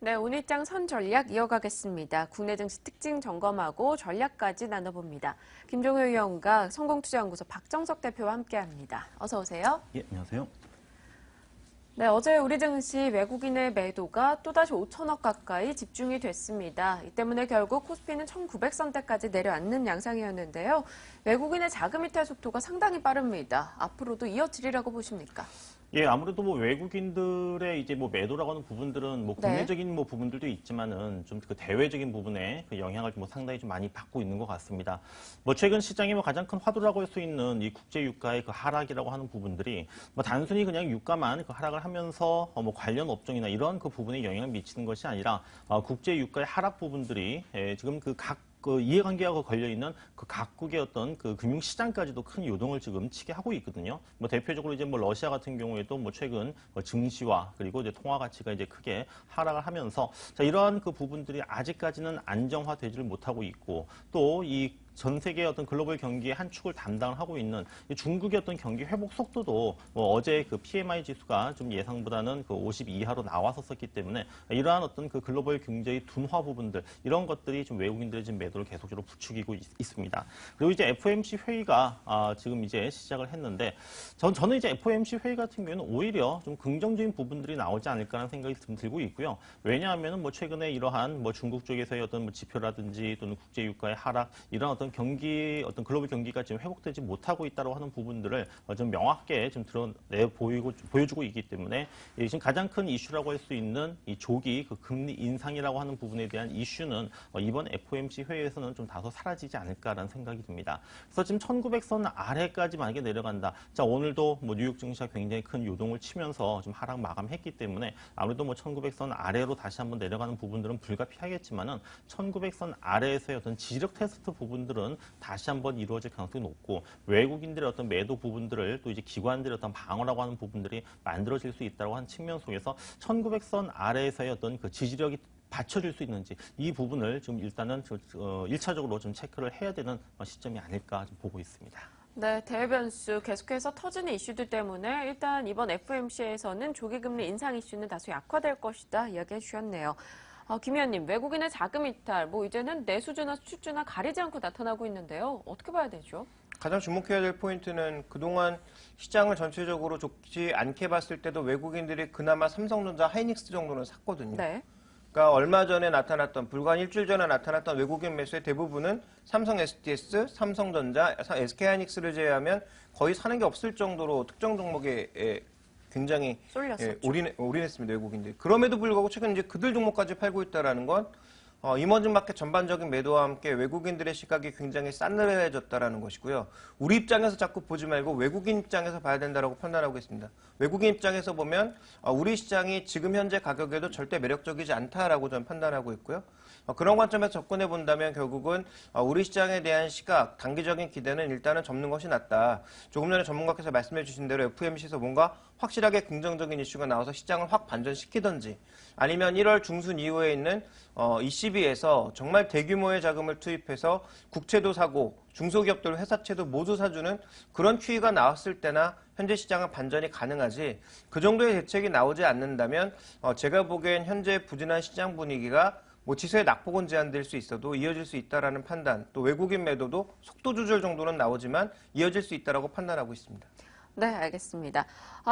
네, 오늘장 선 전략 이어가겠습니다. 국내 증시 특징 점검하고 전략까지 나눠봅니다. 김종효 위원과 성공투자연구소 박정석 대표와 함께합니다. 어서 오세요. 예, 안녕하세요. 네, 어제 우리 증시 외국인의 매도가 또다시 5천억 가까이 집중이 됐습니다. 이 때문에 결국 코스피는 1900선대까지 내려앉는 양상이었는데요. 외국인의 자금 이탈 속도가 상당히 빠릅니다. 앞으로도 이어지리라고 보십니까? 예, 아무래도 외국인들의 이제 매도라고 하는 부분들은 국내적인 부분들도 있지만은 좀 그 대외적인 부분에 그 영향을 상당히 좀 많이 받고 있는 것 같습니다. 최근 시장의 가장 큰 화두라고 할 수 있는 이 국제 유가의 그 하락이라고 하는 부분들이 단순히 그냥 유가만 그 하락을 하면서 관련 업종이나 이런 그 부분에 영향을 미치는 것이 아니라 국제 유가의 하락 부분들이 지금 그 이해관계하고 걸려있는 그 각국의 어떤 그 금융시장까지도 큰 요동을 지금 치게 하고 있거든요. 대표적으로 이제 러시아 같은 경우에도 최근 증시와 그리고 이제 통화 가치가 이제 크게 하락을 하면서 자, 이러한 그 부분들이 아직까지는 안정화되지를 못하고 있고 또 이 전 세계의 어떤 글로벌 경기의 한 축을 담당을 하고 있는 중국의 어떤 경기 회복 속도도 어제 그 PMI 지수가 좀 예상보다는 그 50 이하로 나왔었기 때문에 이러한 어떤 그 글로벌 경제의 둔화 부분들 이런 것들이 좀 외국인들의 지금 매도를 계속적으로 부추기고 있습니다. 그리고 이제 FOMC 회의가 지금 이제 시작을 했는데 저는 이제 FOMC 회의 같은 경우는 오히려 좀 긍정적인 부분들이 나오지 않을까라는 생각이 좀 들고 있고요. 왜냐하면은 최근에 이러한 중국 쪽에서의 어떤 지표라든지 또는 국제 유가의 하락 이런 어떤 어떤 글로벌 경기가 지금 회복되지 못하고 있다고 하는 부분들을 좀 명확하게 좀 보여주고 있기 때문에 지금 가장 큰 이슈라고 할 수 있는 이 조기 그 금리 인상이라고 하는 부분에 대한 이슈는 이번 FOMC 회의에서는 좀 다소 사라지지 않을까라는 생각이 듭니다. 그래서 지금 1900선 아래까지 만약에 내려간다. 자, 오늘도 뉴욕 증시가 굉장히 큰 요동을 치면서 좀 하락 마감했기 때문에 아무래도 1900선 아래로 다시 한번 내려가는 부분들은 불가피하겠지만은 1900선 아래에서의 어떤 지지력 테스트 부분들은 다시 한번 이루어질 가능성이 높고 외국인들의 어떤 매도 부분들을 또 이제 기관들의 어떤 방어라고 하는 부분들이 만들어질 수 있다고 하는 측면 속에서 1900선 아래에서의 어떤 그 지지력이 받쳐줄 수 있는지 이 부분을 좀 일단은 1차적으로 좀 체크를 해야 되는 시점이 아닐까 좀 보고 있습니다. 네, 대외 변수 계속해서 터지는 이슈들 때문에 일단 이번 FOMC에서는 조기금리 인상 이슈는 다소 약화될 것이다 이야기해 주셨네요. 김 의원님, 외국인의 자금 이탈, 이제는 내수주나 수출주나 가리지 않고 나타나고 있는데요. 어떻게 봐야 되죠? 가장 주목해야 될 포인트는 그동안 시장을 전체적으로 좋지 않게 봤을 때도 외국인들이 그나마 삼성전자, 하이닉스 정도는 샀거든요. 네. 그러니까 얼마 전에 나타났던, 불과 한 일주일 전에 나타났던 외국인 매수의 대부분은 삼성 SDS, 삼성전자, SK하이닉스를 제외하면 거의 사는 게 없을 정도로 특정 종목에 굉장히 올인했습니다, 외국인들이. 그럼에도 불구하고 최근 이제 그들 종목까지 팔고 있다는 건 이머징 마켓 전반적인 매도와 함께 외국인들의 시각이 굉장히 싸늘해졌다는 것이고요. 우리 입장에서 자꾸 보지 말고 외국인 입장에서 봐야 된다고 판단하고 있습니다. 외국인 입장에서 보면 우리 시장이 지금 현재 가격에도 절대 매력적이지 않다라고 저는 판단하고 있고요. 그런 관점에서 접근해 본다면 결국은 우리 시장에 대한 시각, 단기적인 기대는 일단은 접는 것이 낫다. 조금 전에 전문가께서 말씀해 주신 대로 FOMC에서 뭔가 확실하게 긍정적인 이슈가 나와서 시장을 확 반전시키든지 아니면 1월 중순 이후에 있는 ECB에서 정말 대규모의 자금을 투입해서 국채도 사고 중소기업들 회사채도 모두 사주는 그런 QE가 나왔을 때나 현재 시장은 반전이 가능하지 그 정도의 대책이 나오지 않는다면 제가 보기엔 현재 부진한 시장 분위기가 지수의 낙폭은 제한될 수 있어도 이어질 수 있다라는 판단, 또 외국인 매도도 속도 조절 정도는 나오지만 이어질 수 있다라고 판단하고 있습니다. 네, 알겠습니다.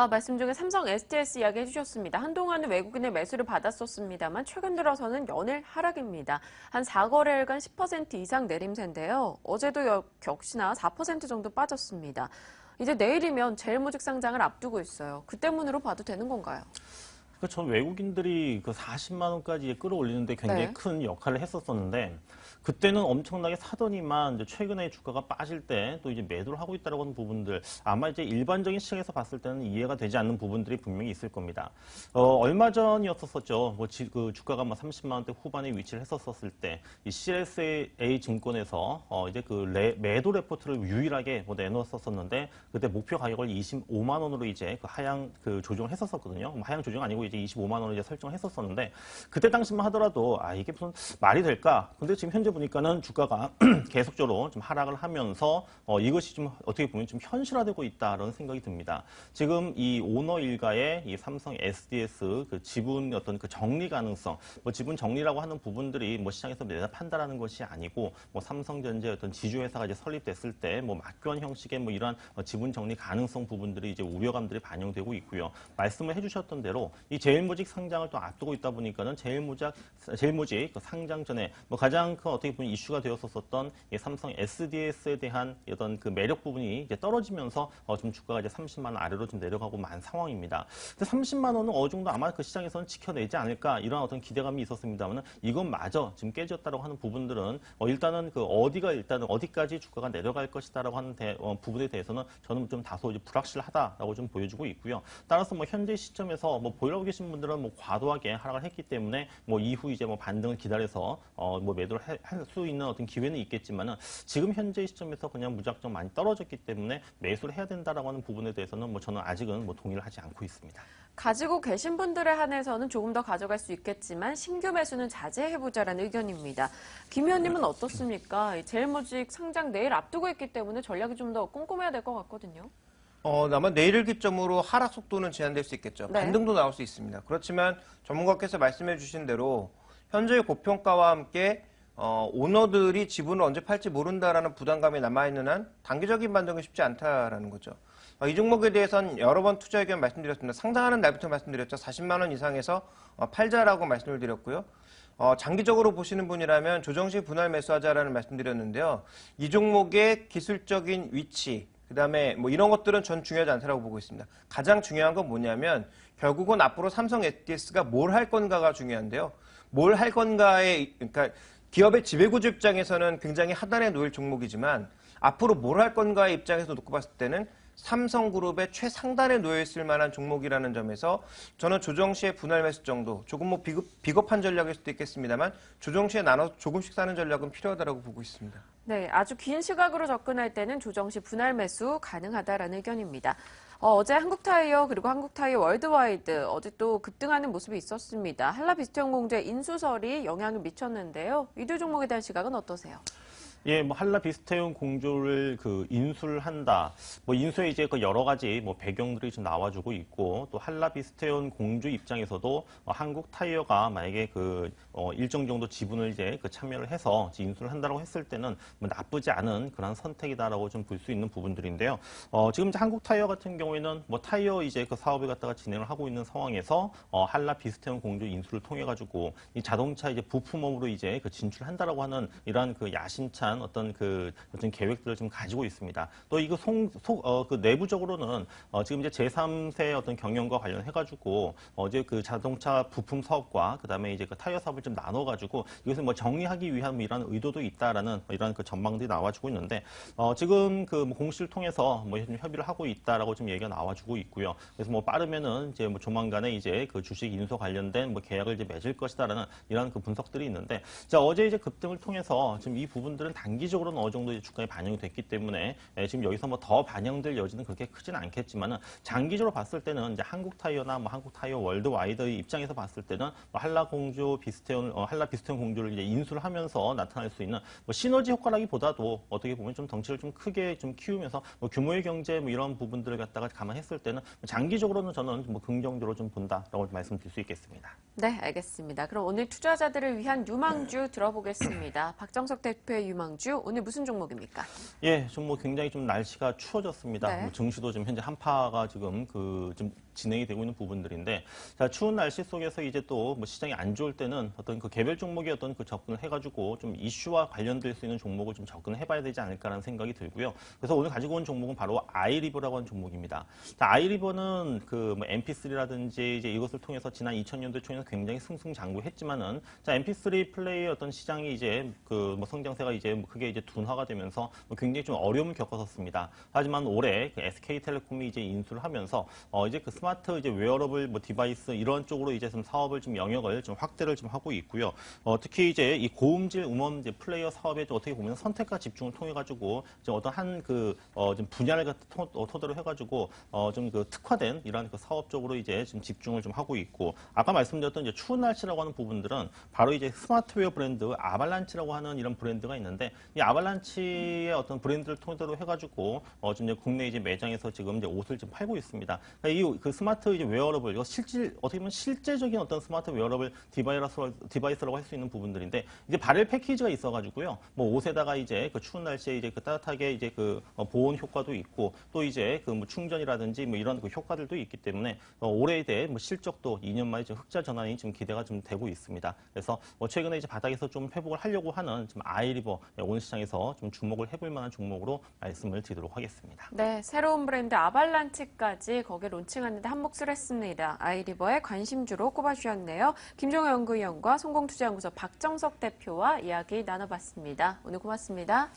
말씀 중에 삼성 SDS 이야기 해주셨습니다. 한동안은 외국인의 매수를 받았었습니다만 최근 들어서는 연일 하락입니다. 한 4거래일간 10% 이상 내림세인데요. 어제도 역시나 4% 정도 빠졌습니다. 이제 내일이면 제일모직 상장을 앞두고 있어요. 그 때문으로 봐도 되는 건가요? 전 외국인들이 그 40만 원까지 끌어올리는데 굉장히 큰 역할을 했었었는데 그때는 엄청나게 사더니만 이제 최근에 주가가 빠질 때 또 이제 매도를 하고 있다라고 하는 부분들 아마 이제 일반적인 시각에서 봤을 때는 이해가 되지 않는 부분들이 분명히 있을 겁니다. 얼마 전이었었죠. 그 주가가 30만 원대 후반에 위치를 했었을 때 이 CSA 증권에서 이제 그 매도 레포트를 유일하게 내놓았었는데 그때 목표 가격을 25만 원으로 이제 그 하향 그 조정을 했었거든요. 하향 조정 아니고 이제 25만 원을 이제 설정했었는데 그때 당시만 하더라도 이게 무슨 말이 될까? 근데 지금 현재 보니까는 주가가 계속적으로 좀 하락을 하면서 이것이 좀 어떻게 보면 좀 현실화되고 있다라는 생각이 듭니다. 지금 이 오너 일가의 이 삼성 SDS 그 지분 어떤 그 정리 가능성, 뭐 지분 정리라고 하는 부분들이 뭐 시장에서 내다 판단하는 것이 아니고 뭐 삼성전자 어떤 지주회사가 이제 설립됐을 때 뭐 막교환 형식의 뭐 이러한 지분 정리 가능성 부분들이 이제 우려감들이 반영되고 있고요. 말씀을 해주셨던 대로 이 제일모직 상장을 또 앞두고 있다 보니까는 제일모직 그 상장 전에 뭐 가장 큰 어떻게 보면 이슈가 되었었던 이 삼성 SDS에 대한 어떤 그 매력 부분이 이제 떨어지면서 좀 주가가 이제 30만 원 아래로 좀 내려가고 만 상황입니다. 근데 30만 원은 어느 정도 아마 그 시장에서는 지켜내지 않을까 이런 어떤 기대감이 있었습니다만 이것마저 지금 깨졌다라고 하는 부분들은 일단은 그 일단은 어디까지 주가가 내려갈 것이다라고 하는 부분에 대해서는 저는 좀 다소 이제 불확실하다라고 좀 보여주고 있고요. 따라서 뭐 현재 시점에서 뭐 보유하고 계신 분들은 뭐 과도하게 하락을 했기 때문에 뭐 이후 이제 뭐 반등을 기다려서 뭐 매도를 할 수 있는 어떤 기회는 있겠지만은 지금 현재 시점에서 그냥 무작정 많이 떨어졌기 때문에 매수를 해야 된다라고 하는 부분에 대해서는 뭐 저는 아직은 뭐 동의를 하지 않고 있습니다. 가지고 계신 분들에 한해서는 조금 더 가져갈 수 있겠지만 신규 매수는 자제해보자라는 의견입니다. 김 의원님은 어떻습니까? 제일모직 상장 내일 앞두고 있기 때문에 전략이 좀 더 꼼꼼해야 될 것 같거든요. 아마 내일을 기점으로 하락 속도는 제한될 수 있겠죠. 네. 반등도 나올 수 있습니다. 그렇지만 전문가께서 말씀해 주신 대로 현재의 고평가와 함께 오너들이 지분을 언제 팔지 모른다라는 부담감이 남아있는 한 단기적인 반등은 쉽지 않다라는 거죠. 이 종목에 대해서는 여러 번 투자 의견 말씀드렸습니다. 상장하는 날부터 말씀드렸죠. 40만 원 이상에서 팔자라고 말씀을 드렸고요. 장기적으로 보시는 분이라면 조정시 분할 매수하자라는 말씀드렸는데요. 이 종목의 기술적인 위치, 그다음에 뭐 이런 것들은 전 중요하지 않다고 보고 있습니다. 가장 중요한 건 뭐냐면 결국은 앞으로 삼성 SDS가 뭘 할 건가가 중요한데요. 뭘 할 건가에 그러니까 기업의 지배구조 입장에서는 굉장히 하단에 놓일 종목이지만 앞으로 뭘 할 건가의 입장에서 놓고 봤을 때는 삼성그룹의 최상단에 놓여 있을 만한 종목이라는 점에서 저는 조정 시에 분할 매수 정도, 조금 뭐 비겁한 전략일 수도 있겠습니다만 조정 시에 나눠서 조금씩 사는 전략은 필요하다고 보고 있습니다. 네, 아주 긴 시각으로 접근할 때는 조정시 분할 매수 가능하다라는 의견입니다. 어제 한국타이어 그리고 한국타이어 월드와이드 어제 또 급등하는 모습이 있었습니다. 한라비스트형공제 인수설이 영향을 미쳤는데요. 이 두 종목에 대한 시각은 어떠세요? 예, 뭐 한라비스트형 공조를 그 인수를 한다. 뭐 인수에 이제 그 여러 가지 뭐 배경들이 좀 나와주고 있고 또 한라비스트형 공조 입장에서도 한국 타이어가 만약에 그 일정 정도 지분을 이제 그 참여를 해서 인수를 한다고 했을 때는 뭐 나쁘지 않은 그런 선택이다라고 좀 볼 수 있는 부분들인데요. 지금 이제 한국 타이어 같은 경우에는 뭐 타이어 이제 그 사업을 갖다가 진행을 하고 있는 상황에서 한라비스트형 공조 인수를 통해 가지고 이 자동차 이제 부품업으로 이제 그 진출한다라고 하는 이러한 그 야심찬 어떤 계획들을 좀 가지고 있습니다. 또 이거 그 내부적으로는 지금 이제 제3세 어떤 경영과 관련해가지고 어제 그 자동차 부품 사업과 그다음에 이제 그 타이어 사업을 좀 나눠가지고 이것을 뭐 정리하기 위한 이런 의도도 있다라는 이런 그 전망들이 나와주고 있는데 지금 그 뭐 공시를 통해서 뭐 협의를 하고 있다라고 좀 얘기가 나와주고 있고요. 그래서 뭐 빠르면은 이제 뭐 조만간에 이제 그 주식 인수 관련된 뭐 계약을 이제 맺을 것이다라는 이런 그 분석들이 있는데 자 어제 이제 급등을 통해서 지금 이 부분들은 단기적으로는 어느 정도 주가에 반영이 됐기 때문에 지금 여기서 뭐 더 반영될 여지는 그렇게 크지는 않겠지만은 장기적으로 봤을 때는 이제 한국타이어나 뭐 한국타이어 월드와이드의 입장에서 봤을 때는 뭐 한라비스트형 공조를 이제 인수를 하면서 나타날 수 있는 뭐 시너지 효과라기보다도 어떻게 보면 좀 덩치를 좀 크게 좀 키우면서 뭐 규모의 경제 뭐 이런 부분들을 갖다가 감안했을 때는 장기적으로는 저는 뭐 긍정적으로 좀 본다라고 말씀드릴 수 있겠습니다. 네, 알겠습니다. 그럼 오늘 투자자들을 위한 유망주 들어보겠습니다. 박정석 대표의 유망주 오늘 무슨 종목입니까? 예, 좀 뭐 굉장히 좀 날씨가 추워졌습니다. 네. 뭐 증시도 지금 현재 한파가 지금 좀 진행이 되고 있는 부분들인데, 자, 추운 날씨 속에서 이제 또 뭐 시장이 안 좋을 때는 어떤 그 개별 종목의 어떤 그 접근을 해가지고 좀 이슈와 관련될 수 있는 종목을 좀 접근을 해봐야 되지 않을까라는 생각이 들고요. 그래서 오늘 가지고 온 종목은 바로 아이리버라고 하는 종목입니다. 자, 아이리버는 그 뭐 MP3라든지 이제 이것을 통해서 지난 2000년대 초에는 굉장히 승승장구했지만은 자, MP3 플레이의 어떤 시장이 이제 그 뭐 성장세가 이제 크게 이제 둔화가 되면서 굉장히 좀 어려움을 겪었었습니다. 하지만 올해 그 SK텔레콤이 이제 인수를 하면서 이제 그 스마트 이제 웨어러블 뭐 디바이스 이런 쪽으로 이제 좀 사업을 좀 영역을 좀 확대를 좀 하고 있고요. 특히 이제 이 고음질 음원 이제 플레이어 사업에 또 어떻게 보면 선택과 집중을 통해 가지고 어떤 한 좀 분야를 토대로 해가지고 좀 그 특화된 이런 그 사업 쪽으로 이제 좀 집중을 좀 하고 있고, 아까 말씀드렸던 이제 추운 날씨라고 하는 부분들은 바로 이제 스마트웨어 브랜드 아발란치라고 하는 이런 브랜드가 있는데, 이 아발란치의 어떤 브랜드를 토대로 해가지고 좀 이제 국내 이제 매장에서 지금 이제 옷을 좀 팔고 있습니다. 그러니까 이 그 스마트 이제 웨어러블, 이거 어떻게 보면 실제적인 어떤 스마트 웨어러블 디바이스라고 할 수 있는 부분들인데, 이제 발열 패키지가 있어가지고요. 뭐 옷에다가 이제 그 추운 날씨에 이제 그 따뜻하게 이제 그 보온 효과도 있고, 또 이제 그 뭐 충전이라든지 뭐 이런 그 효과들도 있기 때문에 올해에 대해 뭐 실적도 2년 만에 좀 흑자 전환이 좀 기대가 좀 되고 있습니다. 그래서 최근에 이제 바닥에서 좀 회복을 하려고 하는 좀 아이리버 오늘 시장에서 좀 주목을 해볼 만한 종목으로 말씀을 드리도록 하겠습니다. 네, 새로운 브랜드 아발란치까지 거기에 론칭하는데 한몫을 했습니다. 아이리버의 관심주로 꼽아주셨네요. 김종호 연구위원과 성공투자연구소 박정석 대표와 이야기 나눠봤습니다. 오늘 고맙습니다.